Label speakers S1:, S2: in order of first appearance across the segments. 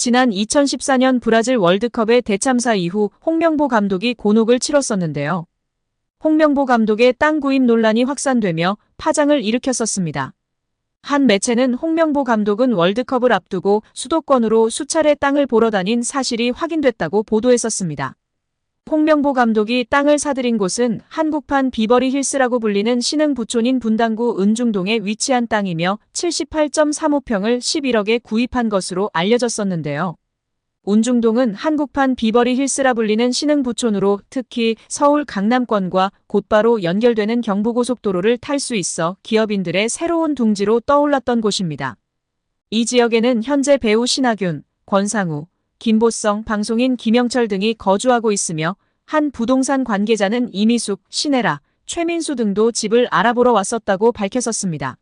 S1: 지난 2014년 브라질 월드컵의 대참사 이후 홍명보 감독이 곤혹을 치렀었는데요. 홍명보 감독의 땅 구입 논란이 확산되며 파장을 일으켰었습니다. 한 매체는 홍명보 감독은 월드컵을 앞두고 수도권으로 수차례 땅을 보러 다닌 사실이 확인됐다고 보도했었습니다. 홍명보 감독이 땅을 사들인 곳은 한국판 비버리 힐스라고 불리는 신흥 부촌인 분당구 은중동에 위치한 땅이며 78.35평을 11억에 구입한 것으로 알려졌었는데요. 은중동은 한국판 비버리 힐스라 불리는 신흥 부촌으로 특히 서울 강남권과 곧바로 연결되는 경부고속도로를 탈 수 있어 기업인들의 새로운 둥지로 떠올랐던 곳입니다. 이 지역에는 현재 배우 신하균, 권상우, 김보성, 방송인 김영철 등이 거주하고 있으며 한 부동산 관계자는 이미숙, 신혜라, 최민수 등도 집을 알아보러 왔었다고 밝혔었습니다.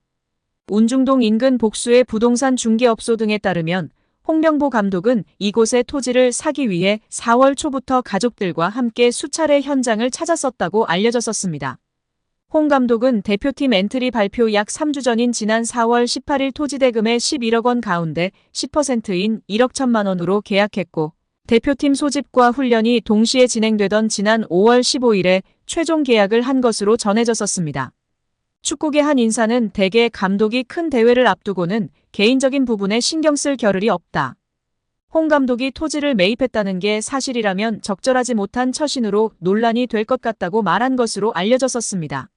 S1: 은중동 인근 복수의 부동산 중개업소 등에 따르면 홍명보 감독은 이곳의 토지를 사기 위해 4월 초부터 가족들과 함께 수차례 현장을 찾았었다고 알려졌었습니다. 홍 감독은 대표팀 엔트리 발표 약 3주 전인 지난 4월 18일 토지 대금의 11억 원 가운데 10%인 1억 1천만 원으로 계약했고 대표팀 소집과 훈련이 동시에 진행되던 지난 5월 15일에 최종 계약을 한 것으로 전해졌었습니다. 축구계 한 인사는 대개 감독이 큰 대회를 앞두고는 개인적인 부분에 신경 쓸 겨를이 없다. 홍 감독이 토지를 매입했다는 게 사실이라면 적절하지 못한 처신으로 논란이 될 것 같다고 말한 것으로 알려졌었습니다.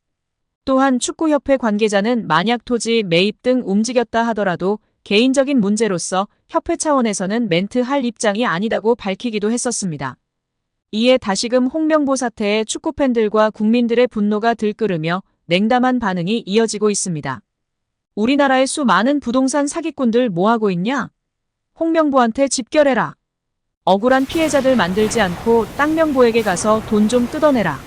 S1: 또한 축구협회 관계자는 만약 토지 매입 등 움직였다 하더라도 개인적인 문제로서 협회 차원에서는 멘트할 입장이 아니다고 밝히기도 했었습니다. 이에 다시금 홍명보 사태에 축구팬들과 국민들의 분노가 들끓으며 냉담한 반응이 이어지고 있습니다. 우리나라의 수많은 부동산 사기꾼들 뭐하고 있냐? 홍명보한테 집결해라. 억울한 피해자들 만들지 않고 땅명보에게 가서 돈 좀 뜯어내라.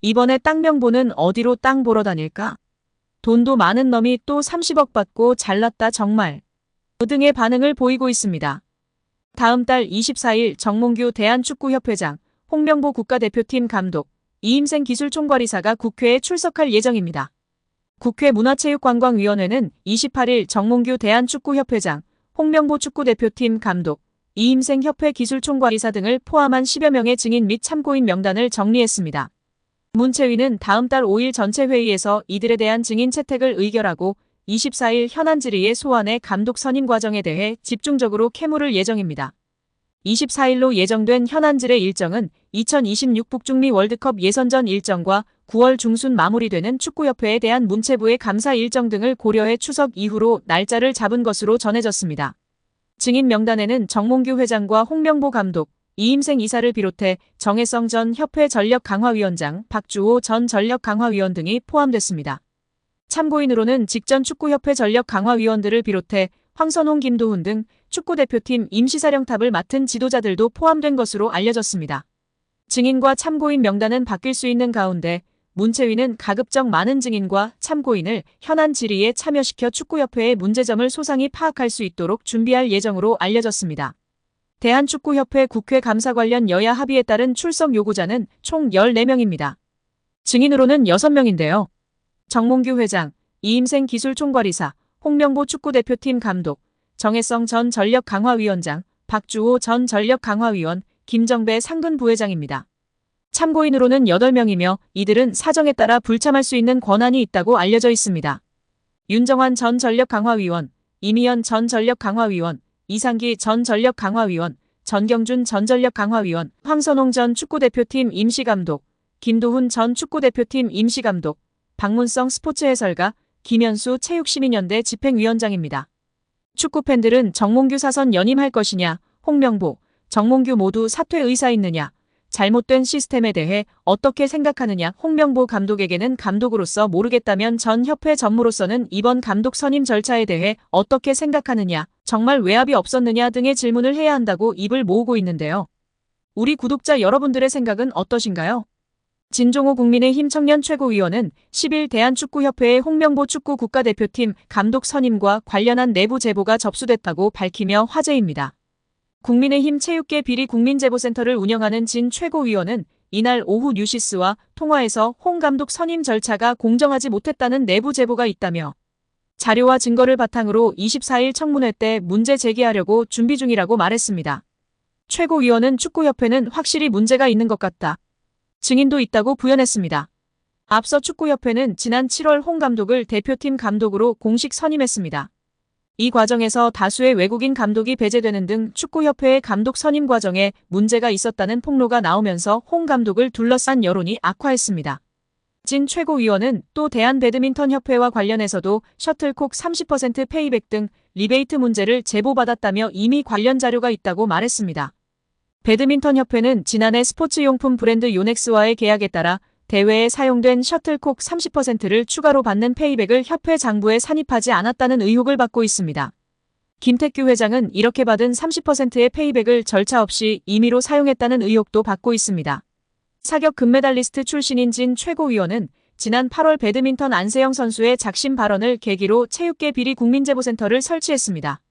S1: 이번에 땅명보는 어디로 땅 보러 다닐까? 돈도 많은 놈이 또 30억 받고 잘났다 정말. 등의 반응을 보이고 있습니다. 다음 달 24일 정몽규 대한축구협회장, 홍명보 국가대표팀 감독, 이임생 기술총괄이사가 국회에 출석할 예정입니다. 국회 문화체육관광위원회는 28일 정몽규 대한축구협회장, 홍명보 축구대표팀 감독, 이임생 협회 기술총괄이사 등을 포함한 10여 명의 증인 및 참고인 명단을 정리했습니다. 문체위는 다음 달 5일 전체 회의에서 이들에 대한 증인 채택을 의결하고 24일 현안 질의의 소환의 감독 선임 과정에 대해 집중적으로 캐물을 예정입니다. 24일로 예정된 현안 질의 일정은 2026 북중미 월드컵 예선전 일정과 9월 중순 마무리되는 축구협회에 대한 문체부의 감사 일정 등을 고려해 추석 이후로 날짜를 잡은 것으로 전해졌습니다. 증인 명단에는 정몽규 회장과 홍명보 감독, 이임생 이사를 비롯해 정혜성 전 협회 전력강화위원장, 박주호 전 전력강화위원 등이 포함됐습니다. 참고인으로는 직전 축구협회 전력강화위원들을 비롯해 황선홍, 김도훈 등 축구대표팀 임시사령탑을 맡은 지도자들도 포함된 것으로 알려졌습니다. 증인과 참고인 명단은 바뀔 수 있는 가운데 문체위는 가급적 많은 증인과 참고인을 현안 질의에 참여시켜 축구협회의 문제점을 소상히 파악할 수 있도록 준비할 예정으로 알려졌습니다. 대한축구협회 국회 감사 관련 여야 합의에 따른 출석 요구자는 총 14명입니다. 증인으로는 6명인데요. 정몽규 회장, 이임생 기술총괄이사, 홍명보 축구대표팀 감독, 정혜성 전 전력강화위원장, 박주호 전 전력강화위원, 김정배 상근 부회장입니다. 참고인으로는 8명이며 이들은 사정에 따라 불참할 수 있는 권한이 있다고 알려져 있습니다. 윤정환 전 전력강화위원, 이미연 전 전력강화위원, 이상기 전 전력강화위원, 전경준 전 전력강화위원, 황선홍 전 축구대표팀 임시감독, 김도훈 전 축구대표팀 임시감독, 박문성 스포츠 해설가, 김현수 체육시민연대 집행위원장입니다. 축구팬들은 정몽규 사선 연임할 것이냐, 홍명보, 정몽규 모두 사퇴 의사 있느냐, 잘못된 시스템에 대해 어떻게 생각하느냐, 홍명보 감독에게는 감독으로서 모르겠다면 전 협회 전무로서는 이번 감독 선임 절차에 대해 어떻게 생각하느냐, 정말 외압이 없었느냐 등의 질문을 해야 한다고 입을 모으고 있는데요. 우리 구독자 여러분들의 생각은 어떠신가요? 진종호 국민의힘 청년 최고위원은 10일 대한축구협회의 홍명보 축구 국가대표팀 감독 선임과 관련한 내부 제보가 접수됐다고 밝히며 화제입니다. 국민의힘 체육계 비리 국민제보센터를 운영하는 진 최고위원은 이날 오후 뉴시스와 통화에서 홍 감독 선임 절차가 공정하지 못했다는 내부 제보가 있다며 자료와 증거를 바탕으로 24일 청문회 때 문제 제기하려고 준비 중이라고 말했습니다. 최고위원은 축구협회는 확실히 문제가 있는 것 같다. 증인도 있다고 부연했습니다. 앞서 축구협회는 지난 7월 홍 감독을 대표팀 감독으로 공식 선임했습니다. 이 과정에서 다수의 외국인 감독이 배제되는 등 축구협회의 감독 선임 과정에 문제가 있었다는 폭로가 나오면서 홍 감독을 둘러싼 여론이 악화했습니다. 진 최고위원은 또 대한배드민턴협회와 관련해서도 셔틀콕 30% 페이백 등 리베이트 문제를 제보받았다며 이미 관련 자료가 있다고 말했습니다. 배드민턴협회는 지난해 스포츠용품 브랜드 요넥스와의 계약에 따라 대회에 사용된 셔틀콕 30%를 추가로 받는 페이백을 협회 장부에 산입하지 않았다는 의혹을 받고 있습니다. 김태규 회장은 이렇게 받은 30%의 페이백을 절차 없이 임의로 사용했다는 의혹도 받고 있습니다. 사격 금메달리스트 출신인 진 최고위원은 지난 8월 배드민턴 안세영 선수의 작심 발언을 계기로 체육계 비리 국민제보센터를 설치했습니다.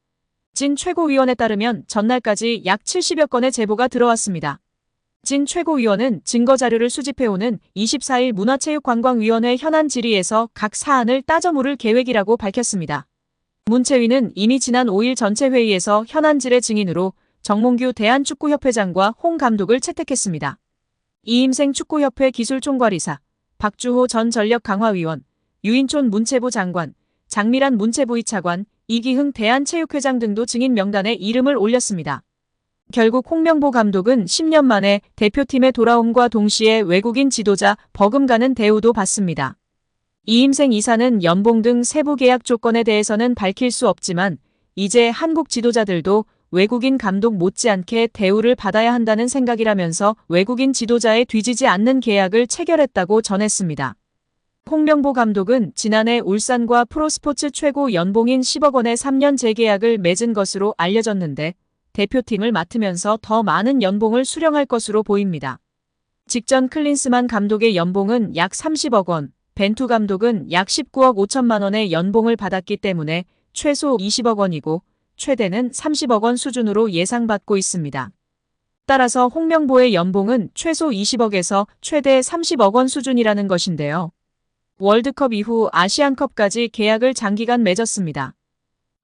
S1: 진 최고위원에 따르면 전날까지 약 70여 건의 제보가 들어왔습니다. 진 최고위원은 증거자료를 수집해오는 24일 문화체육관광위원회 현안 질의에서 각 사안을 따져 물을 계획이라고 밝혔습니다. 문체위는 이미 지난 5일 전체 회의에서 현안질의 증인으로 정몽규 대한축구협회장과 홍 감독을 채택했습니다. 이임생 축구협회 기술총괄이사, 박주호 전 전력강화위원, 유인촌 문체부 장관, 장미란 문체부 2차관, 이기흥 대한체육회장 등도 증인 명단에 이름을 올렸습니다. 결국 홍명보 감독은 10년 만에 대표팀에 돌아옴과 동시에 외국인 지도자 버금가는 대우도 받습니다. 이임생 이사는 연봉 등 세부 계약 조건에 대해서는 밝힐 수 없지만 이제 한국 지도자들도 외국인 감독 못지않게 대우를 받아야 한다는 생각이라면서 외국인 지도자에 뒤지지 않는 계약을 체결했다고 전했습니다. 홍명보 감독은 지난해 울산과 프로스포츠 최고 연봉인 10억 원의 3년 재계약을 맺은 것으로 알려졌는데 대표팀을 맡으면서 더 많은 연봉을 수령할 것으로 보입니다. 직전 클린스만 감독의 연봉은 약 30억 원, 벤투 감독은 약 19억 5천만 원의 연봉을 받았기 때문에 최소 20억 원이고 최대는 30억 원 수준으로 예상받고 있습니다. 따라서 홍명보의 연봉은 최소 20억에서 최대 30억 원 수준이라는 것인데요. 월드컵 이후 아시안컵까지 계약을 장기간 맺었습니다.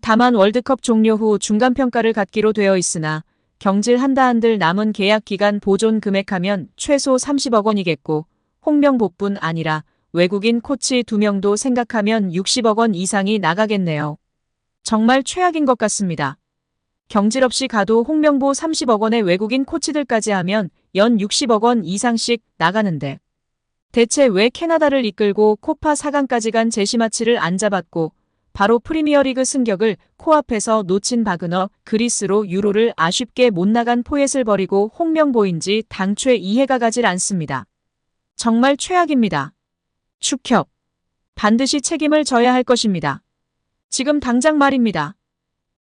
S1: 다만 월드컵 종료 후 중간평가를 갖기로 되어 있으나 경질한다 한들 남은 계약 기간 보존 금액하면 최소 30억 원이겠고 홍명보뿐 아니라 외국인 코치 2명도 생각하면 60억 원 이상이 나가겠네요. 정말 최악인 것 같습니다. 경질 없이 가도 홍명보 30억 원의 외국인 코치들까지 하면 연 60억 원 이상씩 나가는데 대체 왜 캐나다를 이끌고 코파 4강까지 간 제시마치를 안 잡았고 바로 프리미어리그 승격을 코앞에서 놓친 바그너 그리스로 유로를 아쉽게 못 나간 포엣을 버리고 홍명보인지 당최 이해가 가질 않습니다. 정말 최악입니다. 축협. 반드시 책임을 져야 할 것입니다. 지금 당장 말입니다.